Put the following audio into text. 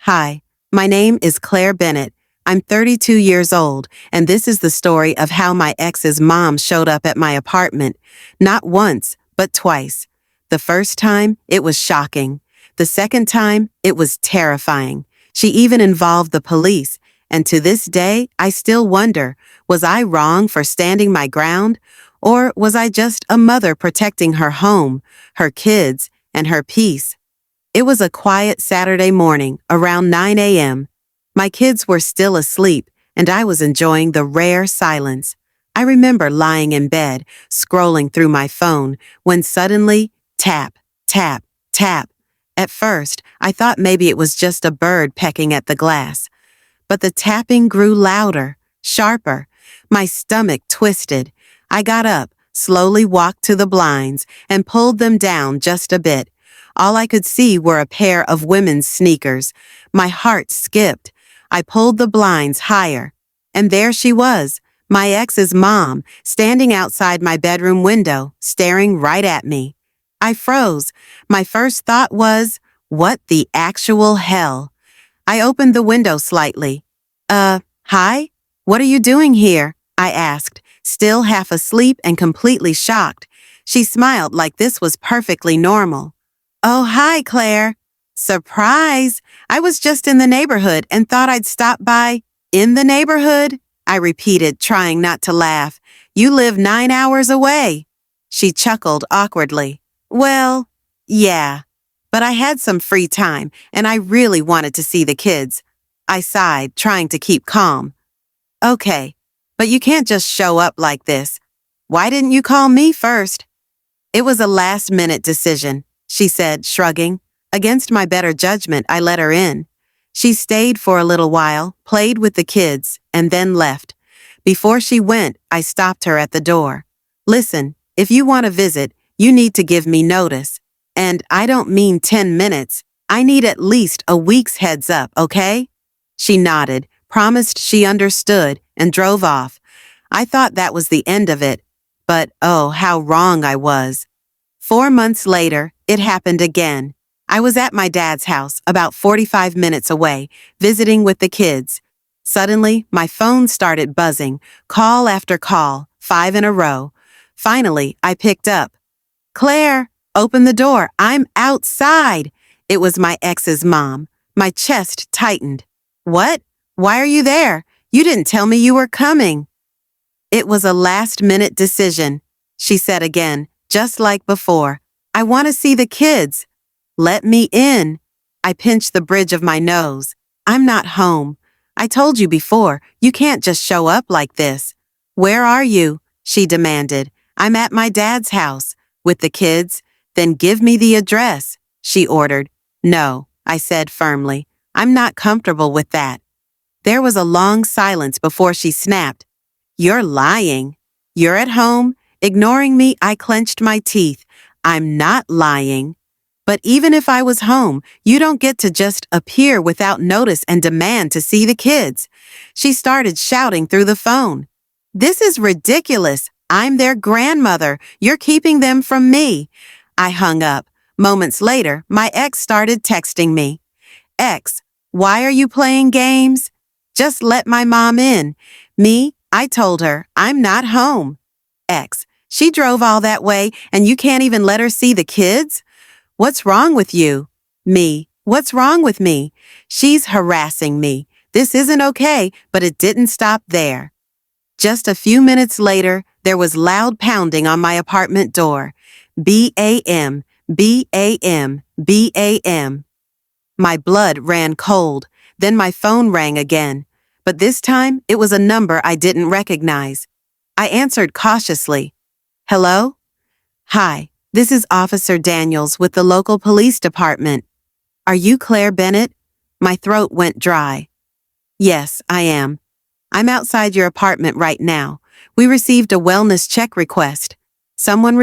Hi, my name is Claire Bennett. I'm 32 years old, and this is the story of how my ex's mom showed up at my apartment, not once, but twice. The first time, it was shocking. The second time, it was terrifying. She even involved the police, and to this day, I still wonder, was I wrong for standing my ground? Or was I just a mother protecting her home, her kids, and her peace? It was a quiet Saturday morning, around 9 a.m. My kids were still asleep, and I was enjoying the rare silence. I remember lying in bed, scrolling through my phone, when suddenly, tap, tap, tap. At first, I thought maybe it was just a bird pecking at the glass. But the tapping grew louder, sharper. My stomach twisted. I got up, slowly walked to the blinds, and pulled them down just a bit. All I could see were a pair of women's sneakers. My heart skipped. I pulled the blinds higher. And there she was, my ex's mom, standing outside my bedroom window, staring right at me. I froze. My first thought was, what the actual hell? I opened the window slightly. Hi? What are you doing here? I asked, still half asleep and completely shocked. She smiled like this was perfectly normal. Oh, hi, Claire. Surprise! I was just in the neighborhood and thought I'd stop by. In the neighborhood? I repeated, trying not to laugh. You live 9 hours away. She chuckled awkwardly. Well, yeah. But I had some free time, and I really wanted to see the kids. I sighed, trying to keep calm. Okay, but you can't just show up like this. Why didn't you call me first? It was a last-minute decision, she said, shrugging. Against my better judgment, I let her in. She stayed for a little while, played with the kids, and then left. Before she went, I stopped her at the door. Listen, if you want to visit, you need to give me notice. And I don't mean 10 minutes. I need at least a week's heads up, okay? She nodded, promised she understood, and drove off. I thought that was the end of it. But oh, how wrong I was. 4 months later, it happened again. I was at my dad's house, about 45 minutes away, visiting with the kids. Suddenly, my phone started buzzing, call after call, 5 in a row. Finally, I picked up. Claire, open the door. I'm outside. It was my ex's mom. My chest tightened. What? Why are you there? You didn't tell me you were coming. It was a last-minute decision, she said again, just like before. I want to see the kids. Let me in. I pinched the bridge of my nose. I'm not home. I told you before, you can't just show up like this. Where are you? She demanded. I'm at my dad's house. With the kids? Then give me the address, she ordered. No, I said firmly. I'm not comfortable with that. There was a long silence before she snapped. You're lying. You're at home? Ignoring me, I clenched my teeth. I'm not lying. But even if I was home, you don't get to just appear without notice and demand to see the kids. She started shouting through the phone. This is ridiculous. I'm their grandmother. You're keeping them from me. I hung up. Moments later, my ex started texting me. Ex, why are you playing games? Just let my mom in. Me, I told her, I'm not home. Ex, she drove all that way and you can't even let her see the kids? What's wrong with you? Me, what's wrong with me? She's harassing me. This isn't okay, but it didn't stop there. Just a few minutes later, there was loud pounding on my apartment door. B-A-M, B-A-M, B-A-M. My blood ran cold. Then my phone rang again. But this time, it was a number I didn't recognize. I answered cautiously. Hello? Hi, this is Officer Daniels with the local police department. Are you Claire Bennett? My throat went dry. Yes, I am. I'm outside your apartment right now. We received a wellness check request. Someone